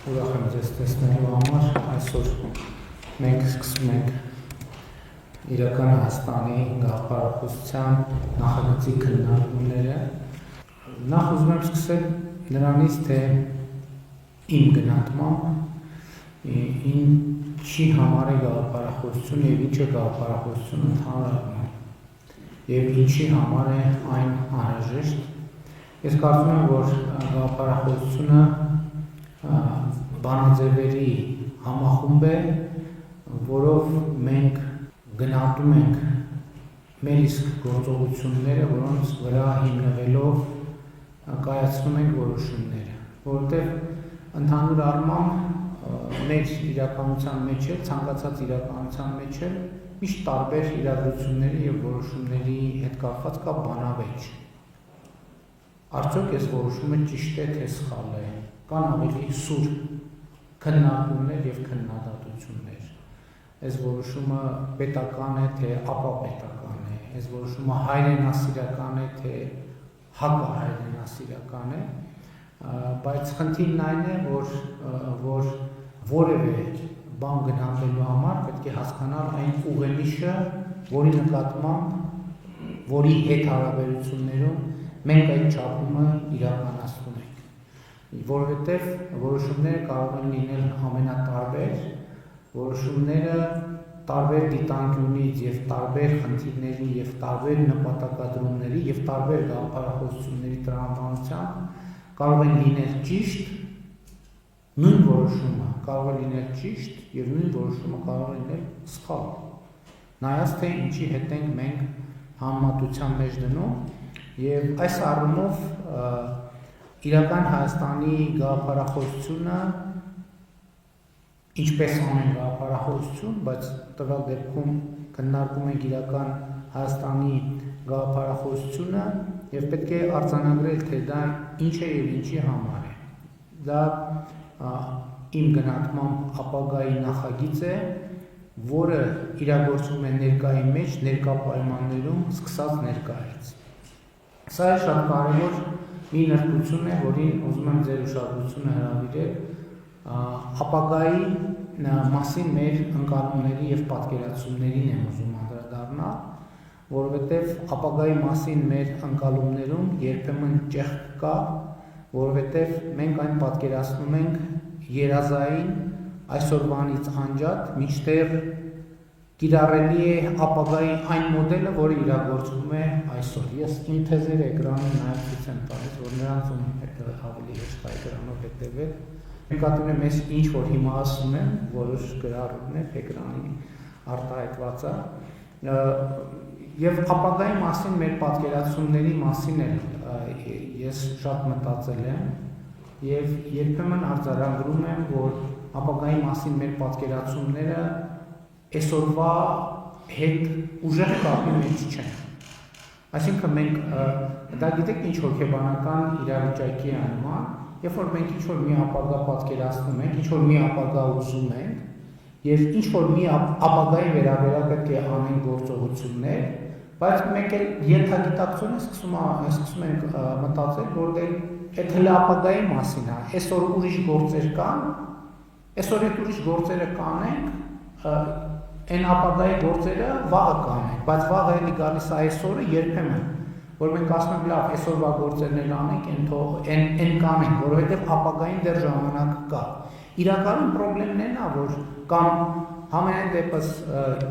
Ուրախ եմ ձեզ տեսնելու համար, այսօր մենք սկսում ենք իրական Հայաստանի գաղափարախոսության նախագծի քննարկումները։ Նախ ուզում եմ սկսել նրանից, թե իմ գնահատմամբ ինչի համար է գաղափարախոսություն եւ ինչ է գաղափարախոսություն ընդհանրապես եւ ինչի համար է այն անհրաժեշտ։ Ես կարծում եմ, որ գաղափարախոսությունը բանաձևերի համախումբ է, որով մենք գնահատում ենք մեր իսկ գործողությունները, որոնց վրա հիմնվելով կայացնում ենք որոշումները, որովհետև ընդհանուր առմամբ մեր իրականության մեջ է, ցանկացած իրականության մեջ է, միշտ տարբեր իրադրությունների եւ որոշումների հետ կապված կա բանավեճ։ Արդյոք այս որոշումը ճիշտ է թե սխալ է, կան ավելի սուր քննարկումներ եւ քննադատություններ։ Այս որոշումը պետական է թե ապապետական է, այս որոշումը հայրենասիրական է թե հակահայրենասիրական է, բայց խնդիրն այն է, որ որևէ բան գնահատելու համար պետք է հասկանալ այն ուղենիշը, որի նկատմամբ, որի հետ հարաբերություններում մենք այդ չափումը իրականացնում ենք, որովհետև որոշումները կարող են լինել ամենատարբեր, որոշումները տարբեր դիտանկյունից եւ տարբեր խնդիրների եւ տարբեր նպատակադրումների եւ տարբեր գաղափարախոսությունների տրամաբանությամբ կարող են լինել ճիշտ, նույն որոշումը կարող է լինել ճիշտ եւ նույն որոշումը կարող է լինել սխալ։ Նայած թե ինչի հետ ենք մենք համեմատության մեջ դնում եւ այս առումով իրական Հայաստանի գաղափարախոսությունը ինչպես ամեն գաղափարախոսություն, բայց տվյալ դեպքում քննարկում ենք իրական Հայաստանի գաղափարախոսությունը եւ պետք է արձանագրել, թե դա ինչ է եւ ինչի համար է։ Դա իմ գնահատմամբ ապագայի նախագիծ է, որը իրագործվում է ներկայի մեջ, ներկա պայմաններում սկսած ներկայից։ Սա է շատ կարևոր մի նրբություն է, որին ուզում եմ ձեր ուշադրությունը հրավիրել, ապագայի մասին մեր ընկալումների եւ պատկերացումներին եմ ուզում անդրադառնալ, որովհետեւ ապագայի մասին մեր ընկալումներում երբեմն ճեղք կա, որովհետեւ մենք այն պատկերացնում ենք երազային այսօրվանից անջատ, մինչդեռ կիրառելի է ապագայի այն մոդելը, որը իրագործվում է այսօր։ Ես իմ թեզերը էկրանին նաև ցույց եմ տալիս, որ նրանցում ավելի հեշտ է էկրանով հետևել։ Նկատում եմ ես ինչ որ հիմա ասում եմ, որոշ գրառումներ էկրանին արտահայտված է, եւ ապագայի մասին մեր պատկերացումների մասին էլ ես շատ մտածել եմ եւ երբեմն արձանագրում եմ, որ ապագայի մասին մեր պատկերացումները այսօրվա հետ ուժեղ կապի մեջ չեն։ Այսինքն մենք դա գիտեք ինչ հոգեբանական իրավիճակի է նման, երբ որ մենք ինչ որ մի ապագա պատկերացնում ենք, ինչ որ մի ապագա ուզում ենք եւ ինչ որ մի ապագայի վերաբերյալ պետք է անենք գործողություններ, բայց մենք էլ ենթագիտակցորեն սկսում ենք մտածել, որ այդ հենց ապագայի մասին է, այսօր ուրիշ գործեր կան, այսօր այդ ուրիշ գործերը կանենք, այն ապագայի գործերը վաղը կանենք, բայց վաղը էլի գալիս է այսօրը երբեմն, որ մենք ասում ենք լավ, այսօրվա գործերն էլ անենք, այն կանենք, որովհետև ապագային դեռ ժամանակ կա։ Իրականում խնդիրն է, որ կամ համենայն դեպս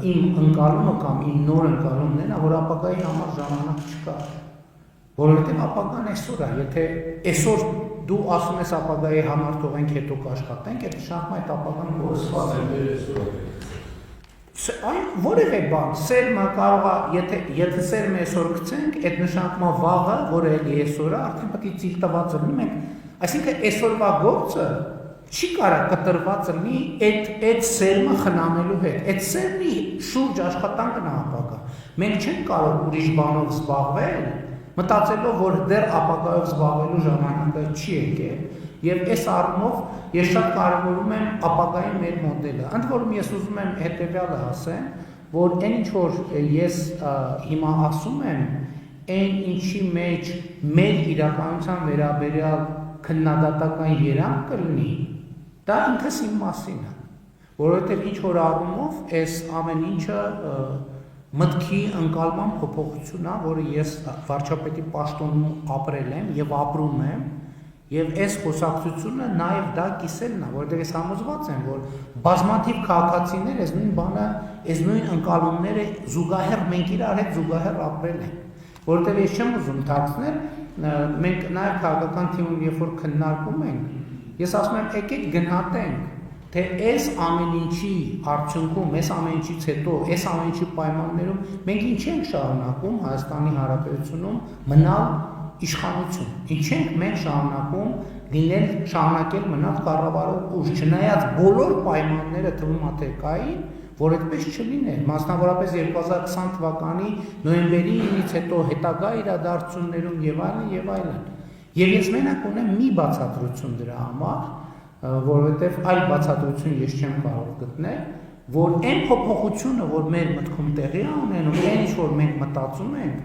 իմ ընկալումը կամ իմ նոր ընկալումն է, որ ապագայի համար ժամանակ չկա։ Որովհետև ապագան այսօր է, եթե այսօր դու ասում ես ապագայի համար թողենք հետո կաշխատենք, այդ նշանակում է այդ ապագան կորսված է։ Այն որևէ բան, սերմը կարող է, եթե սերմը այսօր գցենք, այդ նշանակում է վաղը, որը էլի այսօր է, արդեն պետք է ծիլ տված լինի մենք, այսինքն այսօրվա գործը չի կարող կտրված լինի այդ սերմը խնամելու հետ, այդ սերմի շուրջ աշխատանքն է ապագա։ Մենք չենք կարող ուրիշ բանով զբաղվել, մտածելով, որ դեռ ապագայով զբաղվելու ժամանակը չի եկել, եւ այս առումով ես շատ կարևորում եմ ապագայի մեր մոդելը։ Ընդ որում ես ուզում եմ հետեւյալը ասեմ, որ այն ինչ որ ես հիմա ասում եմ, այն ինչի մեջ մեր իրականության վերաբերյալ քննադատական երանգ կլինի, Դա ինքս իմ մասին է, որովհետև ինչ որ առումով այս ամեն ինչը մտքի ընկալման փոփոխություն է, որը ես վարչապետի պաշտոնում ապրել եմ եւ ապրում եմ, եւ այս խոսակցությունը նաեւ դա կիսելն է, որովհետև ես համոզված եմ, որ բազմաթիվ քաղաքացիներ այս նույն բանը, այս նույն ընկալումները զուգահեռ մենք իրար հետ զուգահեռ ապրել ենք, որովհետև ես չեմ ուզում թաքցնել, մենք նաեւ քաղաքական թիմում երբ որ քննարկում ենք, ես ասում եմ եկեք գնահատենք, թե այս ամեն ինչի արդյունքում, այս ամեն ինչից հետո, այս ամեն ինչի պայմաններում մենք ինչ ենք շարունակում Հայաստանի Հանրապետությունում մնալ իշխանություն, ինչ ենք մենք շարունակել մնալ կառավարող ուժ, չնայած բոլոր պայմանները թվում է թե կային, որ այդպես չլիներ, մասնավորապես 2020 թվականի նոյեմբերի 9-ից հետո հետագա իրադարձություններում եւ այլն եւ այլն։ Եվ ես մենակ ունեմ մի բացատրություն դրա համար, որովհետեւ այլ բացատրություն ես չեմ կարող գտնել, որ այն փոփոխությունը, որ մեր մտքում տեղի է ունենում, այն ինչ որ մենք մտածում ենք,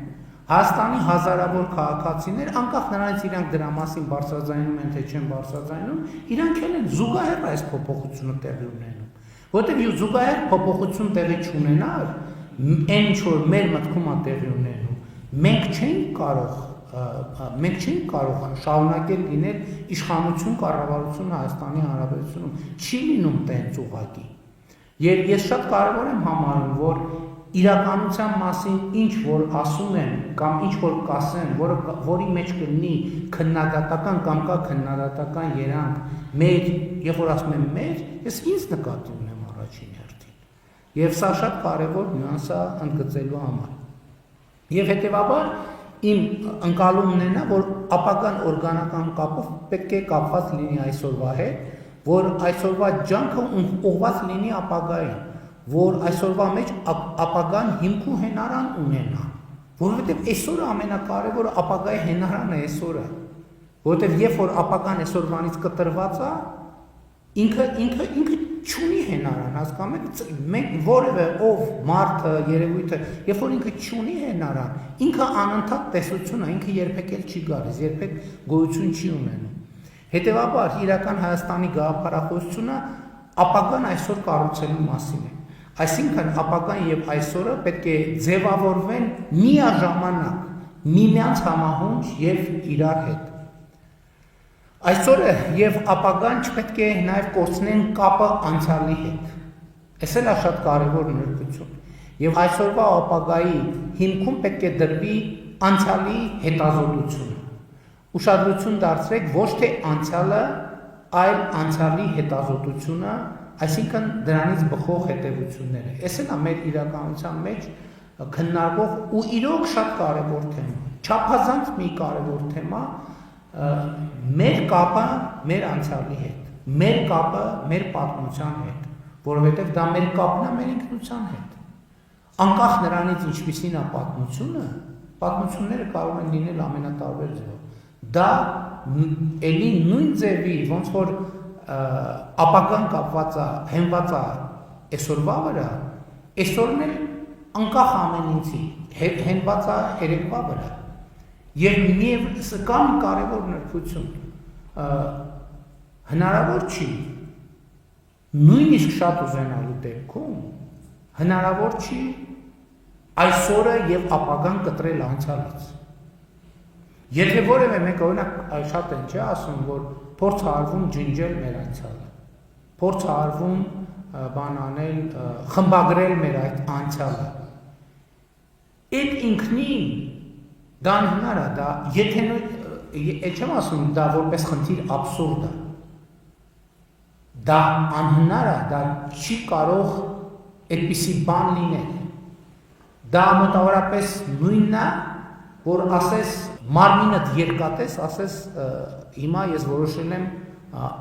Հայաստանի հազարավոր քաղաքացիներ, անկախ նրանից իրանք դրա մասին բարձրաձայնում են թե չեն բարձրաձայնում, իրանք են զուգահեռ այս փոփոխությունը տեղի ունենում։ Որտեղ զուգահեռ փոփոխություն տեղի չունենար, այն ինչ որ մեր մտքում է տեղի ունենում, մենք չենք կարող շարունակել լինել իշխանություն կառավարություն Հայաստանի Հանրապետությունում, չի լինում տենց ուղղակի։ Եվ ես շատ կարևոր եմ համարում, որ իրականության մասին ինչ որ ասում են կամ ինչ որ կասեն, որի մեջ կլինի քննադատական կամ կա քննադատական երանգ մեր, երբ որ ասում եմ մեր, ես ինձ նկատի ունեմ առաջին հերթին։ Եվ սա շատ կարևոր նյուանս է ընդգծելու համար։ Եվ հետևաբար իմ ընկալումն է նա, որ ապագան օրգանական կապով պետք է կապված լինի այսօրվա հետ, որ այսօրվա ջանքը ուղղված լինի ապագային, որ այսօրվա մեջ ապագան հիմք ու հենարան ունենա, որովհետև այսօրը ամենակարևորը ապագայի հենարանը է այսօրը, որովհետև երբ որ ապագան այսօրվանից կտրված է, ինքը չունի հենարան, հասկանում եք, մենք որևէ ով մարդը, երևույթը, երբ որ ինքը չունի հենարան, ինքը անընդհատ տեսություն է, ինքը երբեք էլ չի գալիս, երբեք գոյություն չի ունենում։ Հետևաբար իրական Հայաստանի գաղափարախոսությունը ապագան այսօր կառուցելու մասին է։ Այսինքն ապագան եւ այսօրը պետք է ձևավորվեն միաժամանակ, միմյանց համահունչ եւ իրար հետ։ Այսօրը եւ ապագան չպետք է նաեւ կորցնեն կապը անցյալի հետ։ Այս էլ է շատ կարեւոր նրբություն։ Եվ այսօրվա ապագայի հիմքում պետք է դրվի անցյալի հետազոտությունը։ Ուշադրություն դարձրեք ոչ թե անցյալը, այլ անցյալի հետազոտությունը, այսինքն դրանից բխող հետևությունները։ Այս էլ է մեր իրականության մեջ քննարկող ու իրոք շատ կարևոր թեմա, չափազանց մի կարևոր թեմա, մեր կապը մեր անցյալի հետ, մեր կապը մեր պատմության հետ, որովհետև դա մեր կապն է մեր ինքնության հետ։ Անկախ նրանից ինչպիսին է պատմությունը, պատմությունները կարող են լինել ամենատարբեր ձևով։ Դա էլի նույն ձևի, ոնց որ ապագան կապված է, հենված է այսօրվա վրա, այսօրն էլ անկախ ամեն ինչի հենված է երեկվա վրա։ Եվ միևս կա մի կարևոր նրբություն, հնարավոր չի, նույնիսկ շատ ուզենալու դեպքում, հնարավոր չի այսօրը եւ ապագան կտրել անցյալից։ Եթե որևէ մեկ օրինակ շատ են չէ ասում, որ փորձ արվում ջնջել մեր անցյալը, փորձ արվում բան անել, խմբագրել մեր այդ անցյալը։ Այդ ինքնին դա անհնար է, դա եթե չեմ ասում դա որպես խնդիր աբսուրդ է։ Դա անհնար է, դա չի կարող այդպիսի բան լինել։ Դա մոտավորապես նույնն է, որ ասես մարմինդ երկատես, ասես հիմա ես որոշել եմ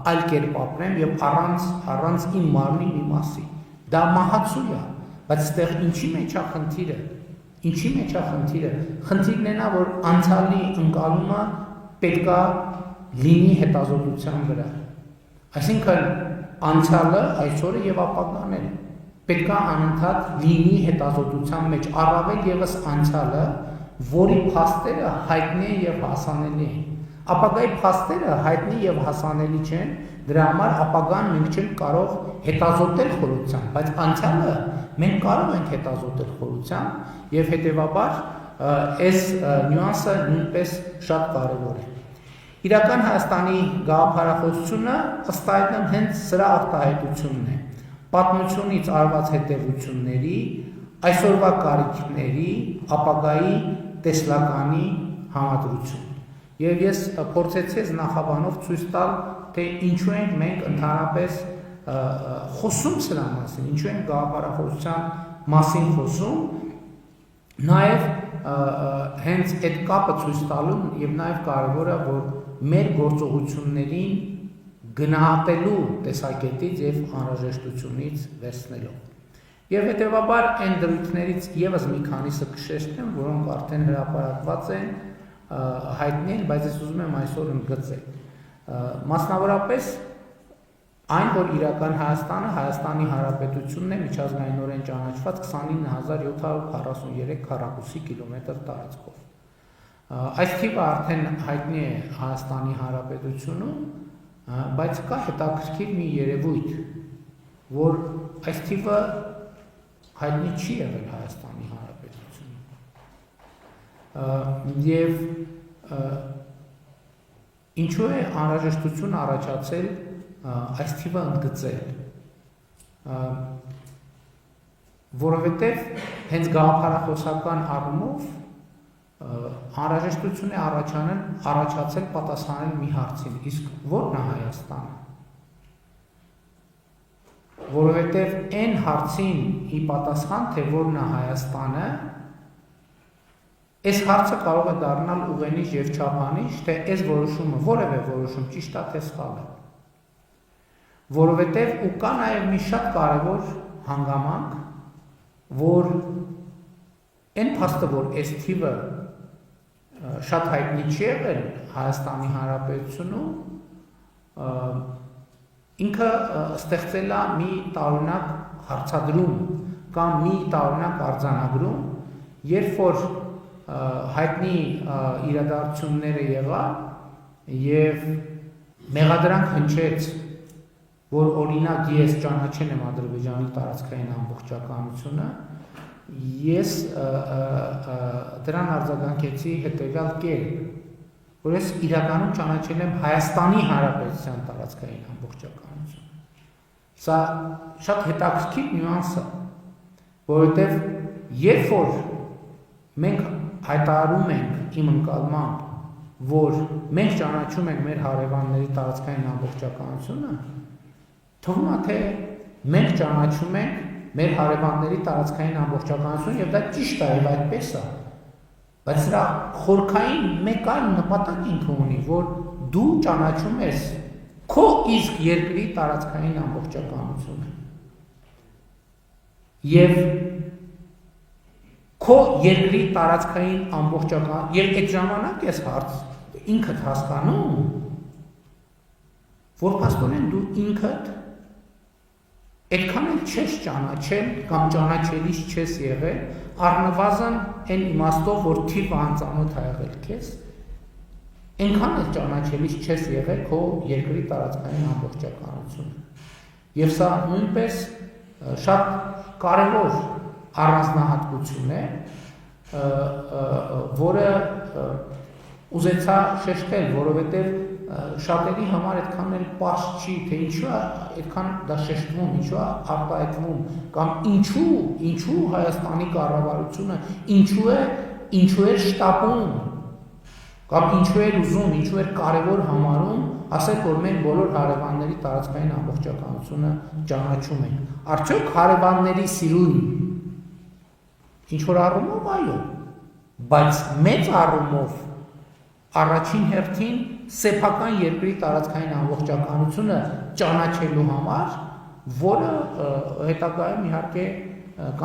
այլ կերպ ապրեմ եւ առանց իմ մարմնի մի մասի։ Դա մահացու է, բայց այստեղ ինչի մեջ է խնդիրը։ Ինչի մեջ է խնդիրը։ Խնդիրն է նա, որ անցյալի ընկալումը պետքա լինի հետազոտության վրա։ Այսինքն անցյալը այսօրը եւ ապագան է պետքա անընդհատ լինի հետազոտության մեջ, առավել եւս անցյալը, որի փաստերը հայտնի են եւ հասանելի են։ ապագայի փաստերը հայտնի եւ հասանելի չեն, դրա համար ապագան մենք չենք կարող հետազոտել խորությամբ, բայց անցյալը մենք կարող ենք հետազոտել խորությամբ եւ հետեւաբար այս նյուանսը նույնպես շատ կարեւոր է։ Իրական Հայաստանի գաղափարախոսությունը ըստ այդմ հենց սրա արտահայտությունն է։ Պատմությունից արված հետևությունների, այսօրվա կարիքների, ապագայի տեսլականի համադրություն։ Եվ ես փորձեցի նախաբանով ցույց տալ, թե ինչու ենք մենք ընդհանրապես խոսում սրա մասին, ինչու ենք գաղափարախոսության մասին խոսում, նաև հենց այդ կապը ցույց տալու եւ նաև կարեւոր է, որ մեր գործողություններին գնահատելու տեսակետից եւ անհրաժեշտությունից վերցնելով։ Եվ հետեւաբար այն դրույթներից եւս մի քանիսը կշեշտեմ, որոնք արդեն հրապարակված են, հայտնի են, բայց ես ուզում եմ այսօր ընդգծել։ Մասնավորապես այն, որ իրական Հայաստանը Հայաստանի Հանրապետությունն է միջազգայինորեն ճանաչված 29743 քառակուսի կիլոմետր տարածքով։ Այս թիվը արդեն հայտնի է Հայաստանի Հանրապետությունում, բայց կա հետաքրքիր մի երևույթ, որ այս թիվը հայտնի չի եղել Հայաստանի Հանրապետությունում։ Եվ ինչու է անհրաժեշտություն առաջացել այս թիվը ընդգծել, որովհետև հենց գաղափարախոսական առումով անհրաժեշտություն է առաջացել պատասխանել մի հարցին, իսկ ո՞րն է Հայաստանը։ Որովհետև այն հարցին ի պատասխան, թե ո՞րն է Հայաստանը, այս հարցը կարող է դառնալ ուղենիշ եւ չափանիշ, թե այս որոշումը, որևէ որոշում ճիշտ է թե սխալ է։ Որովհետև ու կա նաև մի շատ կարևոր հանգամանք, որ այն փաստը, որ այս թիվը շատ հայտնի չի եղել Հայաստանի Հանրապետությունում, ինքը ստեղծել է մի տարօրինակ հարցադրում կամ մի տարօրինակ արձանագրում, երբ որ հայտնի իրադարձությունները եղան եւ մեղադրանք հնչեց, որ օրինակ ես ճանաչել եմ Ադրբեջանի տարածքային ամբողջականությունը, ես դրան արձագանքեցի հետեւյալ կերպ, որ ես իրականում ճանաչել եմ Հայաստանի Հանրապետության տարածքային ամբողջականությունը։ Սա շատ հետաքրքիր նյուանս է, որովհետև երբ որ մենք հայտարարում ենք իմ ընկալմամբ, որ մենք ճանաչում ենք մեր հարևանների տարածքային ամբողջականությունը, թվում է թե մենք ճանաչում ենք մեր հարևանների տարածքային ամբողջականություն եւ դա ճիշտ է եւ այդպես է, բայց սրա խորքային մեկ այլ նպատակ ինքը ունի, որ դու ճանաչում ես քո իսկ երկրի տարածքային ամբողջականությունը եւ քո երկրի տարածքային ամբողջական եւ այդ ժամանակ ես հարց ինքդ հասկանում, որ փաստորեն դու ինքդ այդքան էլ չես ճանաչել կամ ճանաչելիս չես եղել, առնվազն այն իմաստով, որ թիվը անծանոթ է եղել քեզ, այնքան էլ ճանաչելիս չես եղել քո երկրի տարածքային ամբողջականությունը։ Եվ սա նույնպես շատ կարևոր առանձնահատկություն է, որը ուզեցա շեշտել, որովհետև շատերի համար այդքան էլ պարզ չի, թե ինչու է այդքան դա շեշտվում, ինչու է արտահայտվում, կամ ինչու Հայաստանի կառավարությունը ինչու է շտապում, կամ ինչու է ուզում, ինչու է կարևոր համարում, ասել, որ մենք բոլոր հարևանների տարածքային ամբողջականությունը ճանաչում ենք։ Արդյոք հարևանների սիրուն ինչ որ առումով այո, բայց մեծ առումով առաջին հերթին սեփական երկրի տարածքային ամբողջականությունը ճանաչելու համար, որը հետագայում իհարկե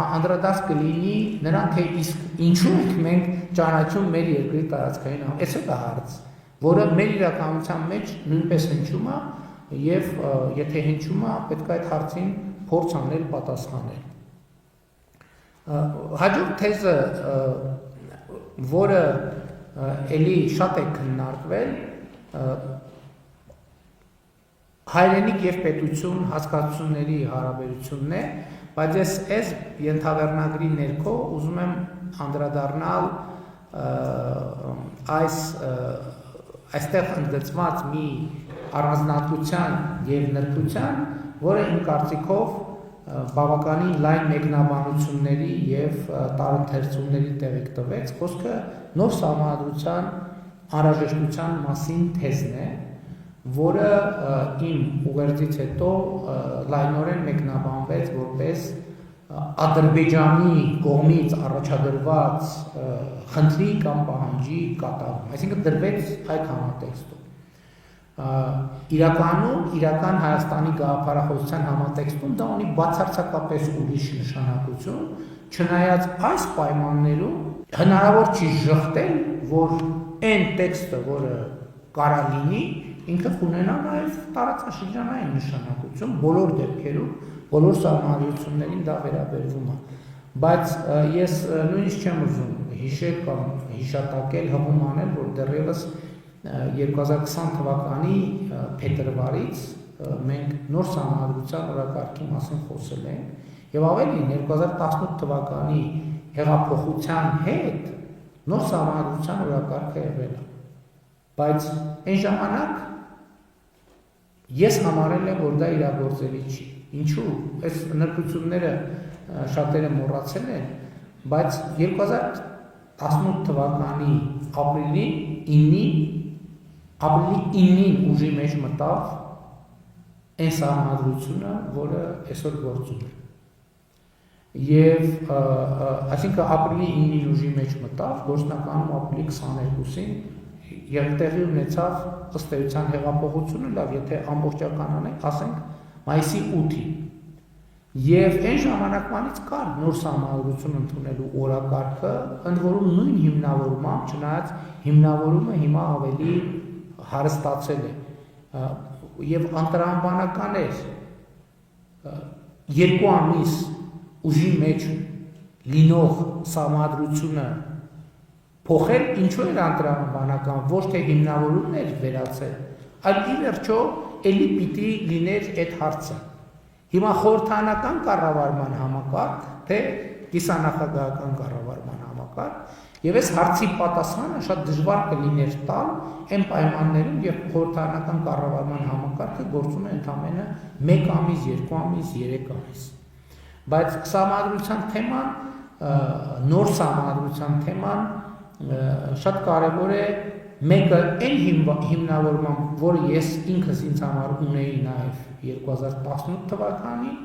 անդրադարձ կլինի նրան, թե իսկ ինչու ենք մենք ճանաչում մեր երկրի տարածքային ամբողջականությունը, այսօր դա հարց, որը մեր իրականության մեջ նույնպես հնչում է եւ եթե հնչում է, պետք է այդ հարցին փորձ անել պատասխանել։ Հաջորդ թեզը, որը էլի շատ է քննարկվել, հայրենիք եւ պետություն հասկացությունների հարաբերությունն է, բայց ես ենթավերնագրի ներքո ուզում եմ անդրադառնալ այստեղ ընդգծված մի առանձնահատկության եւ նրբության, որը իմ կարծիքով բավականին լայն մեկնաբանությունների եւ տարընթերցումների տեղիք տվեց, խոսքը նոր սահմանադրության անհրաժեշտության մասին թեզն է, որը իմ ուղերձից հետո լայնորեն մեկնաբանվեց որպես Ադրբեջանի կողմից առաջադրված խնդրի կամ պահանջի կատարում, այսինքն դրվեց այդ համատեքստում։ Իրական Հայաստանի գաղափարախոսության համատեքստում դա ունի բացարձակապես ուրիշ նշանակություն, չնայած այս պայմաններում հնարավոր չի ժխտել, որ այն տեքստը, որը կարա լինի, ինքը ունենա նաև տարածաշրջանային նշանակություն, բոլոր դեպքերում, բոլոր սահմանադրություններին դա վերաբերվում է, բայց ես նույնիսկ չեմ ուզում հիշել կամ հիշատակել հղում անել, որ դեռևս 2020 թվականի փետրվարից մենք նոր սահմանադրության օրակարգի մասին խոսել ենք եւ ավելին 2018 թվականի հեղափոխության հետ նոր սահմանադրության օրակարգը եղել է, բայց այն ժամանակ ես համարել եմ, որ դա իրագործելի չի։ Ինչու՞, այս նրբությունները շատերը մոռացել են, բայց 2018 թվականի ապրիլի 9-ին ուժի մեջ մտավ այն սահմանադրությունը, որը այսօր գործում է։ Եվ այսինքն ապրիլի 9-ին ուժի մեջ մտավ, գործնականում ապրիլի 22-ին տեղի ունեցավ ըստ էության հեղափոխությունը, լավ, եթե ամբողջական անենք, ասենք մայիսի 8-ին։ Եվ այն ժամանակվանից կար նոր սահմանադրություն ընդունելու օրակարգը, ընդ որում նույն հիմնավորմամբ, չնայած հիմնավորումը հիմա ավելի հարստացել է եւ անտրամաբանական էր 2 ամիս ուժի մեջ լինող սահմանադրությունը փոխել, ինչու էր անտրամաբանական, ոչ թե հիմնավորումն էր վերացել, այլ ի վերջո էլի պիտի լիներ այդ հարցը։ Հիմա խորհրդանական կառավարման համակարգ, թե կիսանախագահական կառավարման համակարգ, եւ այս հարցի պատասխանը շատ դժվար կլիներ տալ այն պայմաններում, երբ խորհրդանական կառավարման համակարգը գործում է ընդամենը 1 ամիս, 2 ամիս, 3 ամիս։ Բայց սահմանադրության թեման, նոր սահմանադրության թեման շատ կարևոր է, մեկը այն հիմնավորմամբ, որը ես ինքս ինձ համար ունեի նաև 2018 թվականին,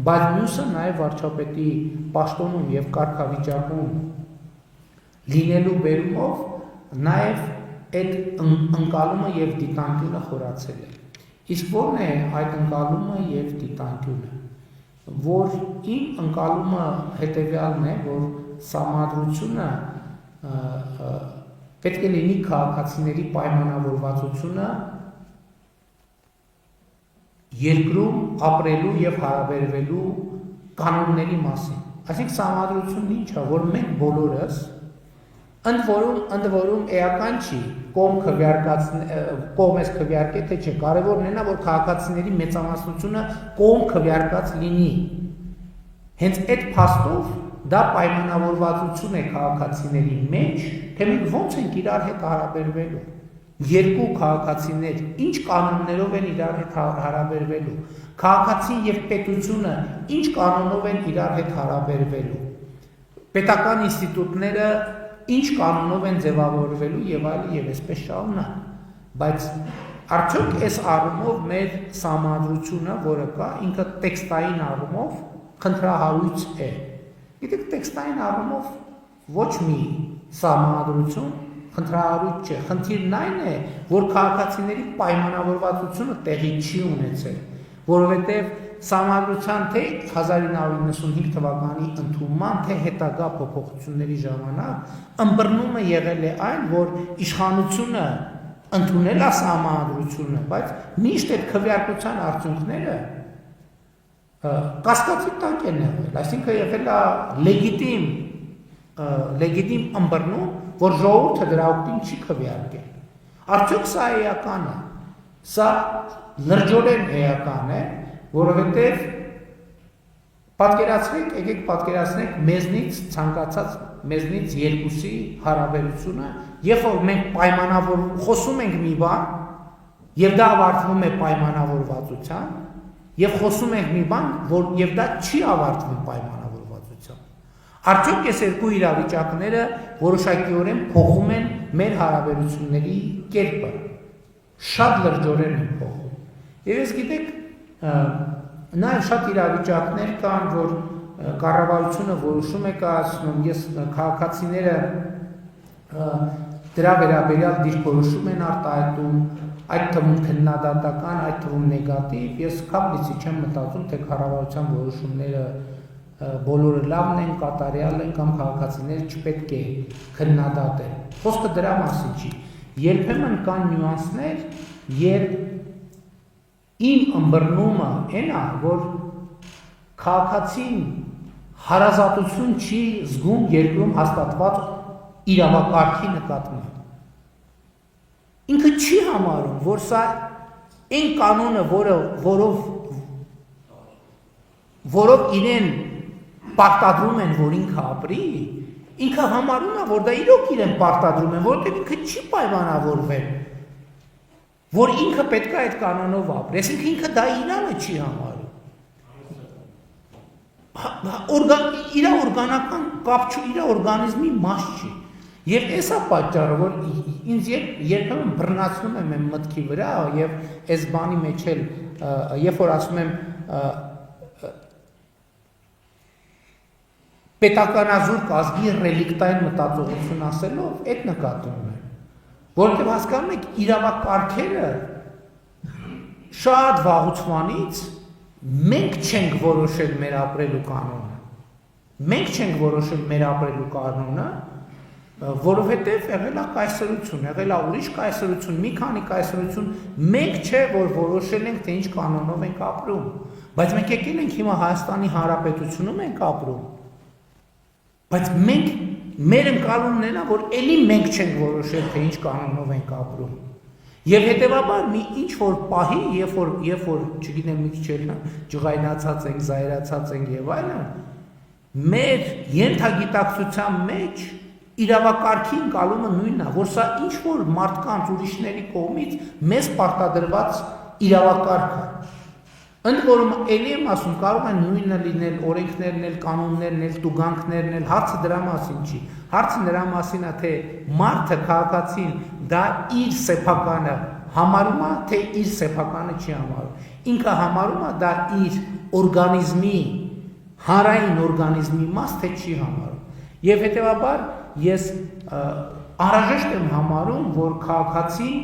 բայց մյուսը նաև վարչապետի պաշտոնում եւ կարգավիճակում լինելու բերումով նաև այդ ընկալումը եւ դիտանկյունը խորացել է։ Իսկ ո՞րն է այդ ընկալումը եւ դիտանկյունը, որ իմ ընկալումը հետեւյալն է, որ սահմանադրությունը պետք է լինի քաղաքացիների պայմանավորվածությունը երկրում ապրելու եւ հարաբերվելու կանոնների մասին։ Այսինքն սահմանադրությունն ինչ է, որ մենք բոլորս ընդ որում էական չի, կողմ ես քվեարկե թե չէ, կարևորն է նա, որ քաղաքացիների մեծամասնությունը կողմ քվեարկած լինի։ Հենց այդ փաստով դա պայմանավորվածություն է քաղաքացիների մեջ, թե մենք ոնց ենք իրար հետ հարաբերվելու։ Երկու քաղաքացիներ ինչ կանոններով են իրար հետ հարաբերվելու, քաղաքացին եւ պետությունը ինչ կանոնով են իրար հետ հարաբերվելու, պետական ինստիտուտները ինչ կանոնով են ձևավորվելու եւ այլն եւ այսպես շարունակ։ Բայց արդյոք այս առումով մեր սահմանադրությունը, որը կա, ինքը տեքստային առումով խնդրահարույց է։ Գիտեք, տեքստային առումով ոչ մի սահմանադրություն խնդրահարույց չէ։ Խնդիրն այն է, որ քաղաքացիների պայմանավորվածությունը տեղի չի ունեցել, որովհետև սահմանադրության թե 1995 թվականի ընդունման, թե հետագա փոփոխությունների ժամանակ ըմբռնումը եղել է այն, որ իշխանությունը ընդունել է սահմանադրությունը, բայց միշտ այդ քվեարկության արդյունքները կասկածի տակ են եղել, այսինքն եղել է լեգիտիմ ըմբռնում, որ ժողովուրդը դրա օգտին չի քվեարկել։ Արդյոք սա էական է, սա լրջորեն էական է, որովհետև պատկերացրեք, եկեք պատկերացնենք մեզնից ցանկացած մեզնից երկուսի հարաբերությունը, երբ որ մենք պայմանավոր խոսում ենք մի բան, եւ դա ավարտվում է պայմանավորվածությամբ, եւ խոսում ենք մի բան, որ եւ դա չի ավարտվում պայմանավորվածությամբ։ Արդյոք այս երկու իրավիճակները որոշակիորեն փոխում են մեր հարաբերությունների կերպը, շատ լրջորեն են փոխում։ Եվ ես գիտեք, նաև շատ իրավիճակներ կան, որ կառավարությունը որոշում է կայացնում, ես քաղաքացիները դրա վերաբերյալ դիրքորոշում են արտահայտում, այդ թվում քննադատական, այդ թվում նեգատիվ, ես քամլիցի չեմ մտածում, թե կառավարության որոշումները բոլորը լավն են, կատարյալ են կամ քաղաքացիները չպետք է քննադատեն։ Խոսքը դրա մասին չի։ Երբեմն կան նյուանսներ, երբ իմ ըմբռնումը այն է, որ քաղաքացին հարազատություն չի զգում երկրում հաստատված իրավակարգի նկատմամբ։ Ինքը չի համարում, որ սա այն կանոնը, որով իրեն պարտադրում են, որ ինքը ապրի, ինքը համարում է, որ դա իրոք իրեն պարտադրում են, որովհետև ինքը չի պայմանավորվել, որ ինքը պետք է այդ կանոնով ապրի, այսինքն ինքը դա իրանը չի համարում։ Իր օրգանական կապ չի, իր օրգանիզմի մաս չի։ Եվ այս է պատճառը, որ ինձ երբեմն բռնացնում եմ իմ մտքի վրա եւ այս բանի մեջ էլ երբ որ ասում եմ պետականազուրկ ազգի ռելիկտային մտածողություն ասելով, այդ նկատում եմ, որովհետեւ հասկանում եք իրավակարգերը շատ վաղուց մենք չենք որոշել մեր ապրելու կանոնը։ Մենք չենք որոշել մեր ապրելու կանոնը, որովհետև եղել է կայսրություն, եղել է ուրիշ կայսրություն, մի քանի կայսրություն, մենք չէ, որ որոշել ենք, թե ինչ կանոնով ենք ապրում, բայց մենք եկել ենք հիմա Հայաստանի Հանրապետությունում ենք ապրում, բայց մենք, մեր ընկալումն են, որ էլի մենք չենք որոշել, թե ինչ կանոնով ենք ապրում, եւ հետեւաբար մի ինչ որ պահի, երբ որ, չգիտեմ, մի քիչ էլ ջղայնացած ենք, զայրացած ենք եւ այլն, մեր ենթագիտակցության մեջ իրավակարգի ընկալումը նույնն է, որ սա ինչ որ մարդկանց ուրիշների կողմից մեզ պարտադրված իրավակարգ է։ Ընդ որում էլի եմ ասում, կարող են նույնը լինել օրենքներն էլ, կանոններն էլ, տուգանքներն էլ, հարցը դրա մասին չի։ Հարցը նրա մասին է, թե մարդը, քաղաքացին դա իր սեփականը համարում է, թե իր սեփականը չի համարում։ Ինքը համարում է դա իր օրգանիզմի, հանրային օրգանիզմի մաս, թե չի համարում։ Եվ հետևաբար ես անհրաժեշտ եմ համարում, որ քաղաքացին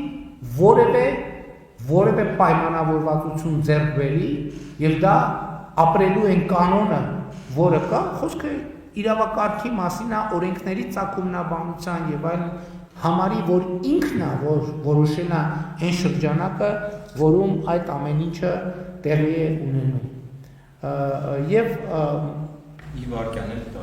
որևէ պայմանավորվածություն ձեռք բերի եւ դա ապրելու են կանոնը, որը կա, խոսքը իրավակարգի մասին է, օրենքների ծագումնաբանության եւ այլն համարի, որ ինքն է, որ որոշել է այն շրջանակը, որում այդ ամեն ինչը տեղի է ունենում։ Եվ Իվարկյան էլ դա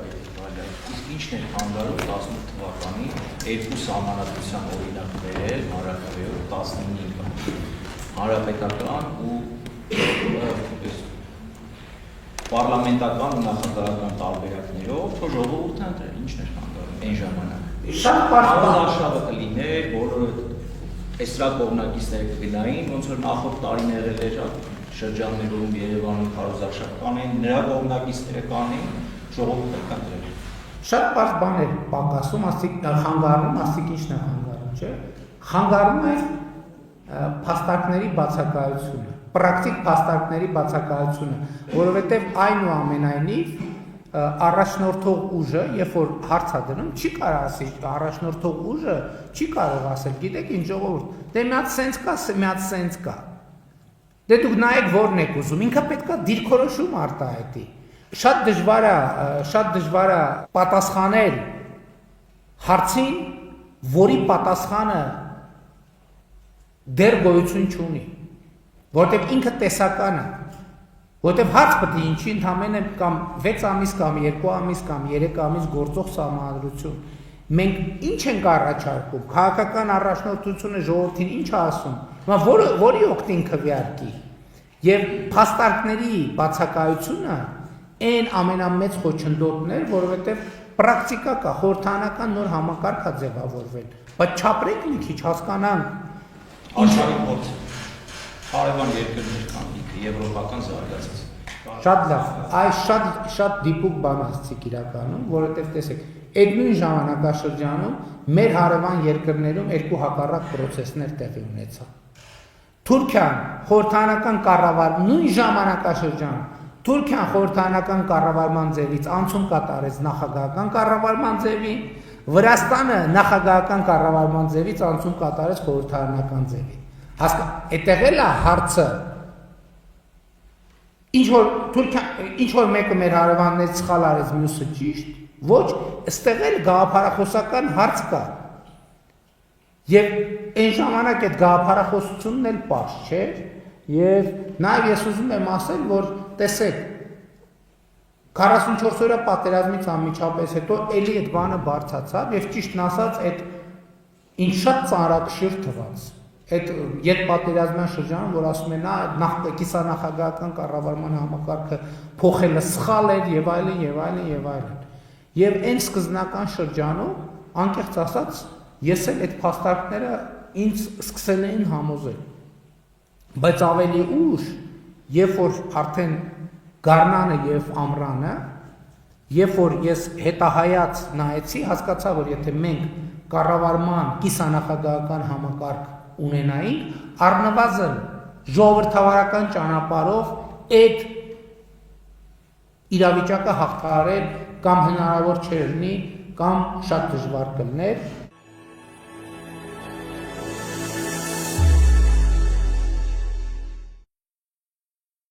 ինչն էր հանգարում 18 թվականի երկու սահմանադրության օրինակ բերել Հանրապետություն 15 հանրապետական ու պարլամենտական ու նախագահական տարբերակներով ժողովուրդը ընտրել, ինչն էր հանգարում այն ժամանակ։ Շատ բարձր արշավը կլիներ, բոլորը էստրակողնակիցները կգնային, ոնց որ նախորդ տարիներ էր շրջաններում Երևանում քարոզարշավ կանեն, նրա կողմնակիցները կանեն, ժողովուրդը կընտրել։ Շատ բարձր բան էր պակասում, խանգարում, ասիկ ինչն է խանգարում, չէ՞։ Խանգարում է փաստարկների բացակայությունը, պրակտիկ փաստարկների բացակայությունը, որովհետև այնուամենայնիվ առաջնորդող ուժը, երբ որ հարց է դնում, չի կարող ասել, առաջնորդող ուժը չի կարող ասել, գիտեք ինչ ժողովուրդ, դե մի հատ սենց կա, մի հատ սենց կա։ Դե դուք նայեք որն եք ուզում, ինքը պետք է դիրքորոշում արտահայտի։ Շատ դժվար է պատասխանել հարցին, որի պատասխանը դեռ գոյություն չունի, որովհետև ինքը տեսական է, որովհետև հարց պետք է ինչի ընդամենը կամ 6 ամիս կամ 2 ամիս կամ 3 ամիս գործող սահմանադրություն։ մենք ինչ ենք առաջարկում, քաղաքական առաջնորդությունը ժողովրդին ինչ է ասում, որի օգտին քվեարկի, եւ փաստարկների բացակայությունը այն ամենամեծ խոչընդոտն էր, որովհետեւ պրակտիկա կա, խորհրդանական նոր համակարգ է ձևավորվել, բայց չապրենք մի քիչ հասկանանք աշխարհի փորձ հարևան երկրներ կան եվրոպական զարգացած շատ լավ, այս շատ դիպուկ բան ասցիք իրականում, որովհետև տեսեք, այդ նույն ժամանակաշրջանում մեր հարևան երկրներում երկու հակառակ պրոցեսներ տեղի ունեցան։ Թուրքիան խորհրդանական կառավարման նույն ժամանակաշրջանում Թուրքիան խորհրդանական կառավարման ձևից անցում կատարեց նախագահական կառավարման ձևի, Վրաստանը նախագահական կառավարման ձևից անցում կատարեց խորհրդարանական ձևի։ Այդտեղ էլ է հարցը ինչ որ մեկը մեր հարևաններից սխալ արեց, մյուսը ճիշտ, ոչ, այստեղ էլ գաղափարախոսական հարց կա։ Եվ այն ժամանակ այդ գաղափարախոսությունն էլ պարզ չէր, եւ նաեւ ես ուզում եմ ասել, որ տեսեք 44 օրյա պատերազմից անմիջապես հետո էլի այդ բանը բարձրացավ եւ ճիշտն ասած այդ ինձ շատ ծանրակշիռ թվաց։ Այդ ետպատերազմյան շրջանում, որ ասում են, կիսանախագահական կառավարման համակարգը փոխելը սխալ էր եւ այլն եւ այլն եւ այլն։ Եվ այն սկզբնական շրջանում, անկեղծ ասած, ես էլ այդ փաստարկները ինձ սկսել էին համոզել։ Բայց ավելի ուշ, երբ որ արդեն Գառնանը եւ Ամռանը, երբ որ ես հետահայաց նայեցի, հասկացա, որ եթե մենք կառավարման կիսանախագահական համակարգ ունենայինք, առնվազն ժողովրդավարական ճանապարհով այդ իրավիճակը հաղթահարել կամ հնարավոր չէր լինի, կամ շատ դժվար կլիներ,